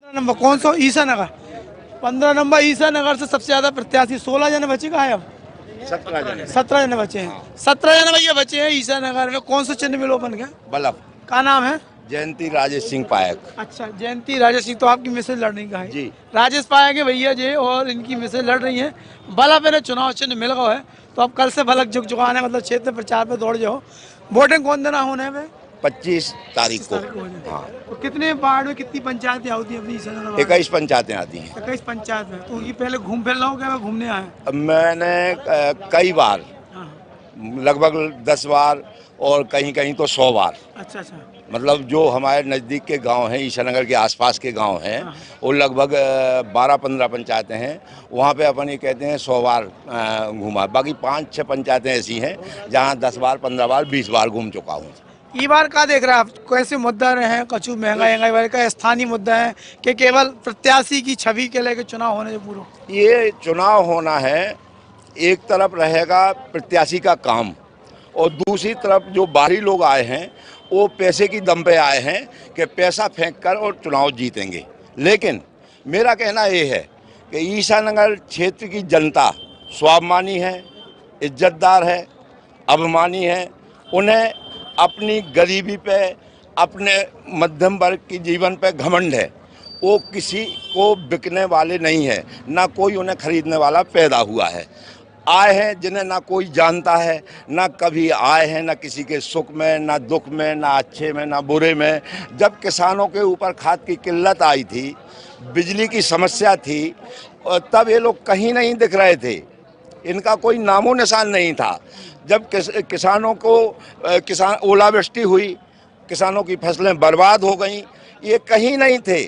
Number कौन सा? ईसा नगर। 15 number ईसा नगर से सबसे ज्यादा प्रत्याशी 16 जने बचे का है अब 17 जने बचे हैं। 17 जने भैया बचे हैं ईसा नगर में। कौन सा चिन्ह मिलो बन गया? बल्लभ क्या नाम है? जयंती राजेश सिंह पायक अच्छा, जयंती राजेश सिंह। तो आपकी मिसेज लड़ रही है? जी। राजेश पाया के भैया जी और इनकी मिसेज लड़ रही है। भला मेरे चुनाव चिन्ह मिल गया है तो अब कल से भलक झुक झुकाने मतलब क्षेत्र प्रचार पे दौड़ जाओ। वोटिंग कौन देना होने में? 25 तारीख को। हाँ, तो कितने वार्ड में कितनी पंचायतें होती हैं अपनी ईसा नगर वार्ड में? 21 पंचायतें आती हैं। 21 पंचायत में। तो ये पहले घूम फिर रहा हूँ क्या? मैं घूमने आया? अब मैंने कई बार, हाँ। लगभग 10 बार और कहीं कहीं तो 100 बार, अच्छा अच्छा। मतलब जो हमारे नज़दीक के गांव हैं, ईसानगर के आसपास के गांव हैं, हाँ। वो लगभग 12-15 पंचायतें हैं। वहाँ पे अपन ये कहते हैं 100 बार घूमा। बाकी 5-6 पंचायतें ऐसी हैं जहाँ 10 बार, 15 बार, 20 बार घूम चुका हूँ। ये बार क्या देख रहे हैं आप? कैसे मुद्दा रहे हैं? कछु महंगाई वाले का स्थानीय मुद्दा है कि केवल प्रत्याशी की छवि के लेके चुनाव होने से पूरा? ये चुनाव होना है, एक तरफ रहेगा प्रत्याशी का काम और दूसरी तरफ जो बाहरी लोग आए हैं वो पैसे की दम पे आए हैं कि पैसा फेंक कर और चुनाव जीतेंगे। लेकिन मेरा कहना ये है कि ईसानगर क्षेत्र की जनता स्वाभिमानी है, इज्जतदार है, अभिमानी है। उन्हें अपनी गरीबी पे, अपने मध्यम वर्ग की जीवन पे घमंड है। वो किसी को बिकने वाले नहीं है, ना कोई उन्हें खरीदने वाला पैदा हुआ है। आए हैं जिन्हें ना कोई जानता है, ना कभी आए हैं, ना किसी के सुख में, ना दुख में, ना अच्छे में, ना बुरे में। जब किसानों के ऊपर खाद की किल्लत आई थी, बिजली की समस्या थी, और तब ये लोग कहीं नहीं दिख रहे थे, इनका कोई नामो निशान नहीं था। जब किसानों को ओलावृष्टि हुई, किसानों की फसलें बर्बाद हो गईं, ये कहीं नहीं थे,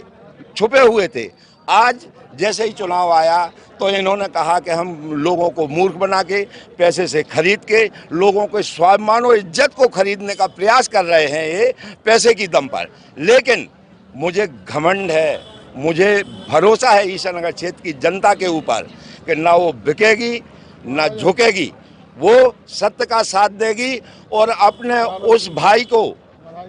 छुपे हुए थे। आज जैसे ही चुनाव आया तो इन्होंने कहा कि हम लोगों को मूर्ख बना के, पैसे से खरीद के, लोगों के स्वाभिमान और इज्जत को खरीदने का प्रयास कर रहे हैं ये पैसे की दम पर। लेकिन मुझे घमंड है, मुझे भरोसा है ईसानगर क्षेत्र की जनता के ऊपर कि ना वो बिकेगी ना झुकेगी, वो सत्य का साथ देगी और अपने उस भाई को,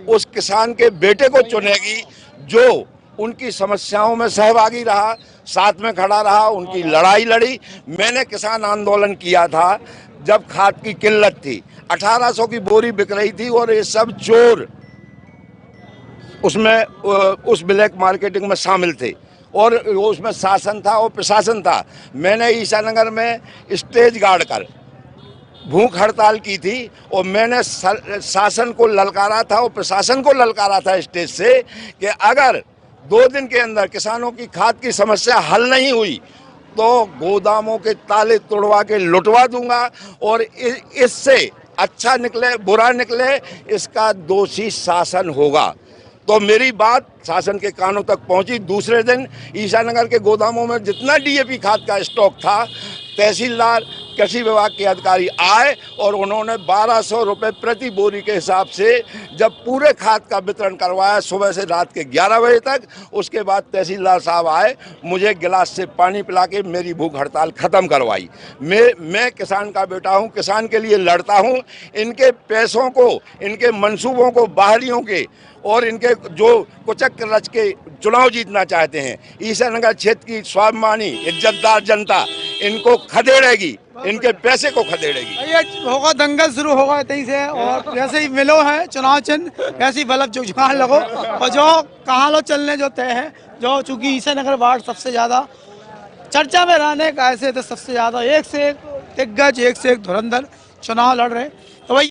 उस किसान के बेटे को चुनेगी जो उनकी समस्याओं में सहभागी रहा, साथ में खड़ा रहा, उनकी लड़ाई लड़ी। मैंने किसान आंदोलन किया था जब खाद की किल्लत थी, 1800 की बोरी बिक रही थी और ये सब चोर उसमें उस ब्लैक मार्केटिंग में शामिल थे और उसमें शासन था और प्रशासन था। मैंने ईसानगर में स्टेज गाड़ कर भूख हड़ताल की थी और मैंने शासन को ललकारा था और प्रशासन को ललकारा था स्टेज से कि अगर 2 दिन के अंदर किसानों की खाद की समस्या हल नहीं हुई तो गोदामों के ताले तोड़वा के लुटवा दूंगा और इससे अच्छा निकले बुरा निकले इसका दोषी शासन होगा। तो मेरी बात शासन के कानों तक पहुंची। दूसरे दिन ईसानगर के गोदामों में जितना डीएपी खाद का स्टॉक था, तहसीलदार, कृषि विभाग के अधिकारी आए और उन्होंने 1200 रुपये प्रति बोरी के हिसाब से जब पूरे खाद का वितरण करवाया सुबह से रात के 11 बजे तक। उसके बाद तहसीलदार साहब आए, मुझे गिलास से पानी पिला के मेरी भूख हड़ताल ख़त्म करवाई। मैं किसान का बेटा हूं, किसान के लिए लड़ता हूं। इनके पैसों को, इनके मंसूबों को, बाहरियों के और इनके जो कुचक रच के चुनाव जीतना चाहते हैं, ईसानगर क्षेत्र की स्वाभिमानी इज्जतदार जनता इनको खदेड़ेगी, इनके पैसे को खदेड़ेगी। ये होगा दंगल शुरू होगा तहीं से और जैसे ही मिलो है चुनाव चिन्ह वैसे ही बल्ब झुकझुकाने लगो और जो कहाँ लो चलने जो तय है। जो चूँकि ईसानगर वार्ड सबसे ज़्यादा चर्चा में रहने का ऐसे तो सबसे ज़्यादा एक से एक दिग्गज, एक से एक धुरंधर चुनाव लड़ रहे।